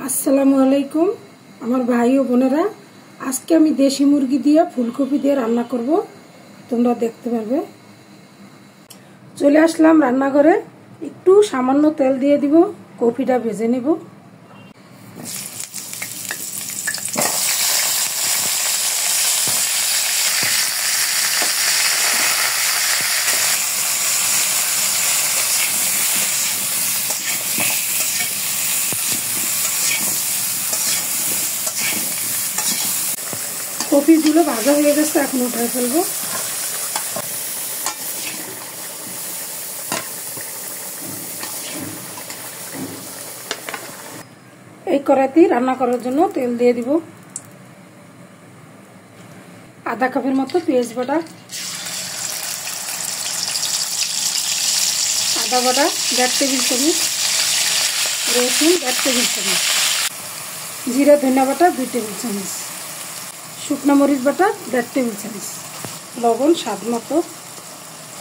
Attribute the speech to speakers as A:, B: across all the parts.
A: আসসালামু আলাইকুম আমার ভাই ও বোনেরা, আজকে আমি দেশি মুরগি দিয়ে ফুলকপি দিয়ে রান্না করব। তোমরা দেখতে পারবে। চলে আসলাম রান্নাঘরে। একটু সামান্য তেল দিয়ে দিব, কপিটা ভেজে নেব। কপিগুলো ভাজা হয়ে গেছে, এখন উঠায় ফেলবো। এই কড়াইতে রান্না করার জন্য তেল দিয়ে দিব। আধা কাপের মতো পেঁয়াজ বাটা, আদা বাটা 1.5 টেবিল চামচ, রসুন 1 টেবিল চামচ, জিরা ধনিয়া বাটা 2 টেবিল চামচ, শুকনো মরিচ বাটা 1.5 টেবিল চামচ, লবণ স্বাদ মতো,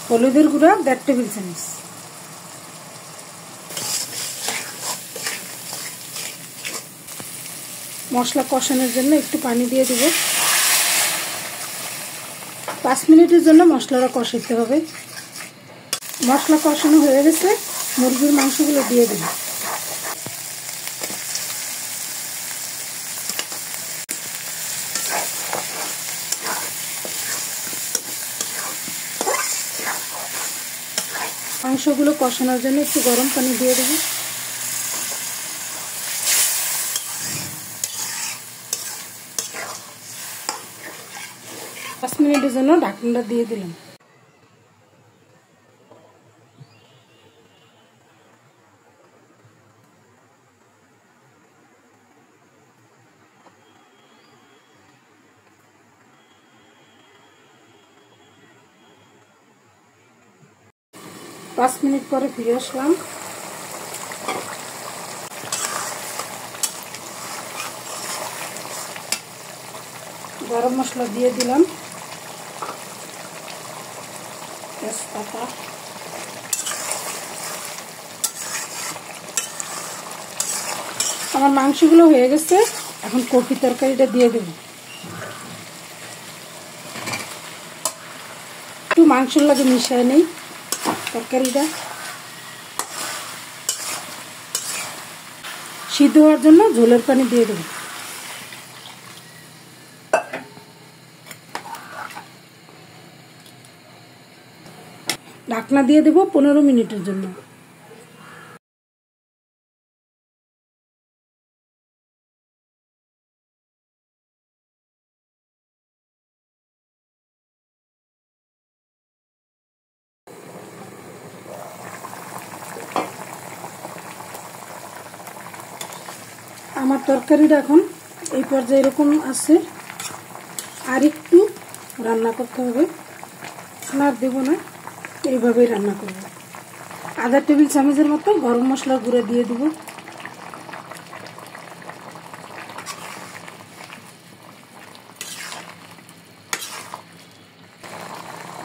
A: হলুদের গুঁড়া 1.5 টেবিল চামচ। মশলা কষানোর জন্য একটু পানি দিয়ে দিব। 5 মিনিটের জন্য মশলাটা কষাতে হবে। মশলা কষানো হয়ে গেছে, মুরগির মাংসগুলো দিয়ে দেব। মাংসগুলো কষানোর জন্য একটু গরম পানি দিয়ে দেব। পাঁচ মিনিটের জন্য ঢাকনাটা দিয়ে দিলাম। পাঁচ মিনিট পরে ফিরে আসলাম। গরম মশলা দিয়ে দিলাম, তেজপাতা, আমার মাংসগুলো হয়ে গেছে। এখন কপি তরকারিটা দিয়ে দেব। একটু মাংসর লাগে মিশায় নেই তরকারিটা। সিদ্ধ হওয়ার জন্য ঝোলের পানি দিয়ে দেব। ঢাকনা দিয়ে দেব 15 মিনিটের জন্য। আমার তরকারিটা এখন এই পর্যায়ে এরকম আছে, আর একটু রান্না করতে হবে। আর দেব না, এইভাবেই রান্না করব। আধা টেবিল চামচের মতো গরম মশলা গুঁড়ো দিয়ে দিব।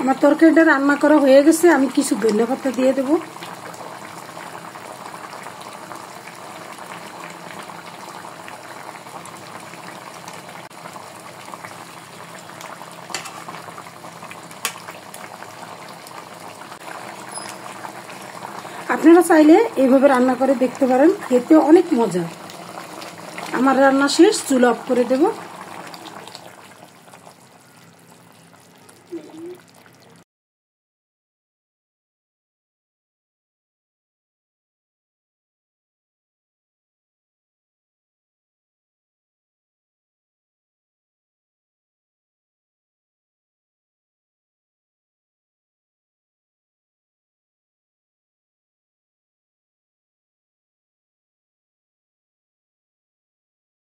A: আমার তরকারিটা রান্না করা হয়ে গেছে, আমি কিছু ধনিয়া পাতা দিয়ে দেব। আপনারা চাইলে এইভাবে রান্না করে দেখতে পারেন, খেতে অনেক মজা। আমার রান্না শেষ, চুলা অফ করে দেব।